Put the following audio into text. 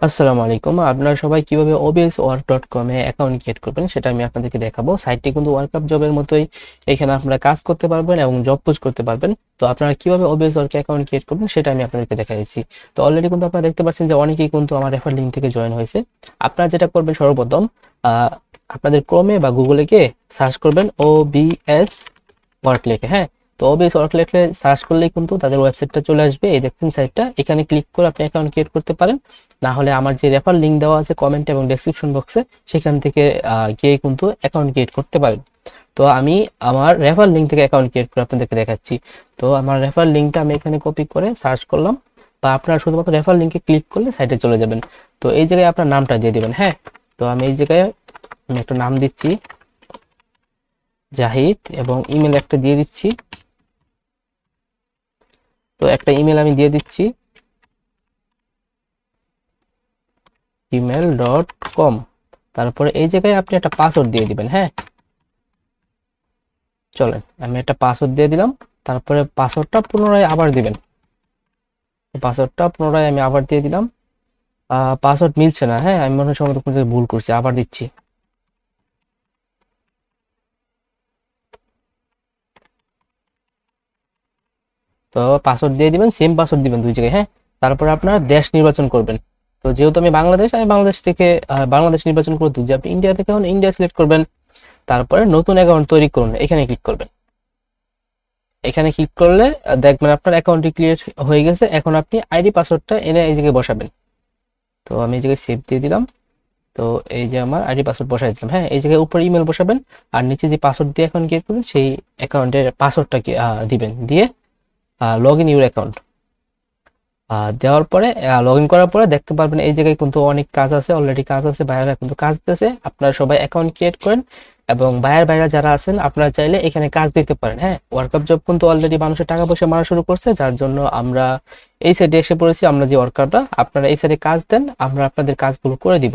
আসসালামু আলাইকুম। আপনারা সবাই কিভাবে obswork.com এ অ্যাকাউন্ট ক্রিয়েট করবেন সেটা আমি আপনাদেরকে দেখাবো। সাইটটি কিন্তু ওয়ার্কআপ জবের মতোই। এখানে আপনারা কাজ করতে পারবেন এবং জব পোস্ট করতে পারবেন। তো আপনারা কিভাবে obswork অ্যাকাউন্ট ক্রিয়েট করবেন সেটা আমি আপনাদেরকে দেখাইছি। তো অলরেডি কিন্তু আপনারা দেখতে পাচ্ছেন যে অনেকেই কিন্তু আমার রেফার লিংক থেকে জয়েন হয়েছে। আপনারা যেটা করবেন সর্বপ্রথম আপনাদের ক্রোমে বা গুগলে গিয়ে সার্চ করবেন OBS ওয়ার্ক লিখে, হ্যাঁ। তো OBS ওয়ার্ক লিখে সার্চ করলেই কিন্তু তাদের ওয়েবসাইটটা চলে আসবে। এই দেখছেন সাইটটা, এখানে ক্লিক করে আপনি অ্যাকাউন্ট ক্রিয়েট করতে পারেন। না হলে আমার যে রেফার লিংক দেওয়া আছে কমেন্ট এবং ডেসক্রিপশন বক্সে, সেখান থেকে গিয়ে কিন্তু অ্যাকাউন্ট ক্রিয়েট করতে পারেন। তো আমি আমার রেফার লিংক থেকে অ্যাকাউন্ট ক্রিয়েট করে আপনাদেরকে দেখাচ্ছি। তো আমার রেফার লিংকটা আমি এখানে কপি করে সার্চ করলাম, বা আপনারা শুধুমাত্র রেফার লিংকে ক্লিক করলে সাইটে চলে যাবেন। তো এই জায়গায় আপনার নামটা দিয়ে দিবেন, হ্যাঁ। তো আমি এই জায়গায় আমি একটা নাম দিচ্ছি জাহিদ, এবং ইমেল একটা দিয়ে দিচ্ছি। তো একটা ইমেল আমি দিয়ে দিচ্ছি gmail.com। তারপরে এই জায়গায় আপনি একটা পাসওয়ার্ড দিয়ে দিবেন, হ্যাঁ। চলেন আমি একটা পাসওয়ার্ড দিয়ে দিলাম। তারপরে পাসওয়ার্ডটা পুনরায় আবার দিবেন। পাসওয়ার্ডটা পুনরায় আমি আবার দিয়ে দিলাম। পাসওয়ার্ড মিলছে না, হ্যাঁ, আমি মনে হয় সম্ভবত কোনো জায়গায় ভুল করছি, আবার দিচ্ছি। তো পাসওয়ার্ড দিয়ে দিবেন, সেম পাসওয়ার্ড দিবেন দুই জায়গায়, হ্যাঁ। তারপরে আপনার দেশ নির্বাচন করবেন। তো যেহেতু আমি বাংলাদেশ থেকে বাংলাদেশ নির্বাচন করে দিচ্ছি। আপনি ইন্ডিয়া থেকে হন ইন্ডিয়া সিলেক্ট করবেন। তারপরে নতুন অ্যাকাউন্ট তৈরি করুন, এখানে ক্লিক করবেন। এখানে ক্লিক করলে দেখবেন আপনার অ্যাকাউন্টটি ক্রিয়েট হয়ে গেছে। এখন আপনি আইডি পাসওয়ার্ডটা এনে এই জায়গায় বসাবেন। তো আমি এই জায়গায় সেভ দিয়ে দিলাম। তো এই যে আমার আইডি পাসওয়ার্ড বসাই দিলাম, হ্যাঁ। এই জায়গায় উপরে ইমেল বসাবেন, আর নিচে যে পাসওয়ার্ড দিয়ে অ্যাকাউন্ট ক্রিয়েট করবেন সেই অ্যাকাউন্টের পাসওয়ার্ডটা দিবেন, দিয়ে লগ ইন ইউর অ্যাকাউন্ট দেওয়ার পরে লগ ইন করার পরে দেখতে পারবেন এই জায়গায় কিন্তু অনেক কাজ আছে, অলরেডি কাজ আছে, বাইরেরা কিন্তু কাজ দিতেছে। আপনারা সবাই অ্যাকাউন্ট ক্রিয়েট করেন, এবং বাইরে যারা আছেন আপনারা চাইলে এখানে কাজ দিতে পারেন, হ্যাঁ। ওয়ার্কআপ জব কিন্তু অলরেডি মানুষের টাকা পয়সা মারা শুরু করছে, যার জন্য আমরা এই সাইডে এসে পড়েছি। আমরা যে ওয়ার্কাররা, আপনারা এই সাইডে কাজ দেন, আমরা আপনাদের কাজগুলো করে দিব।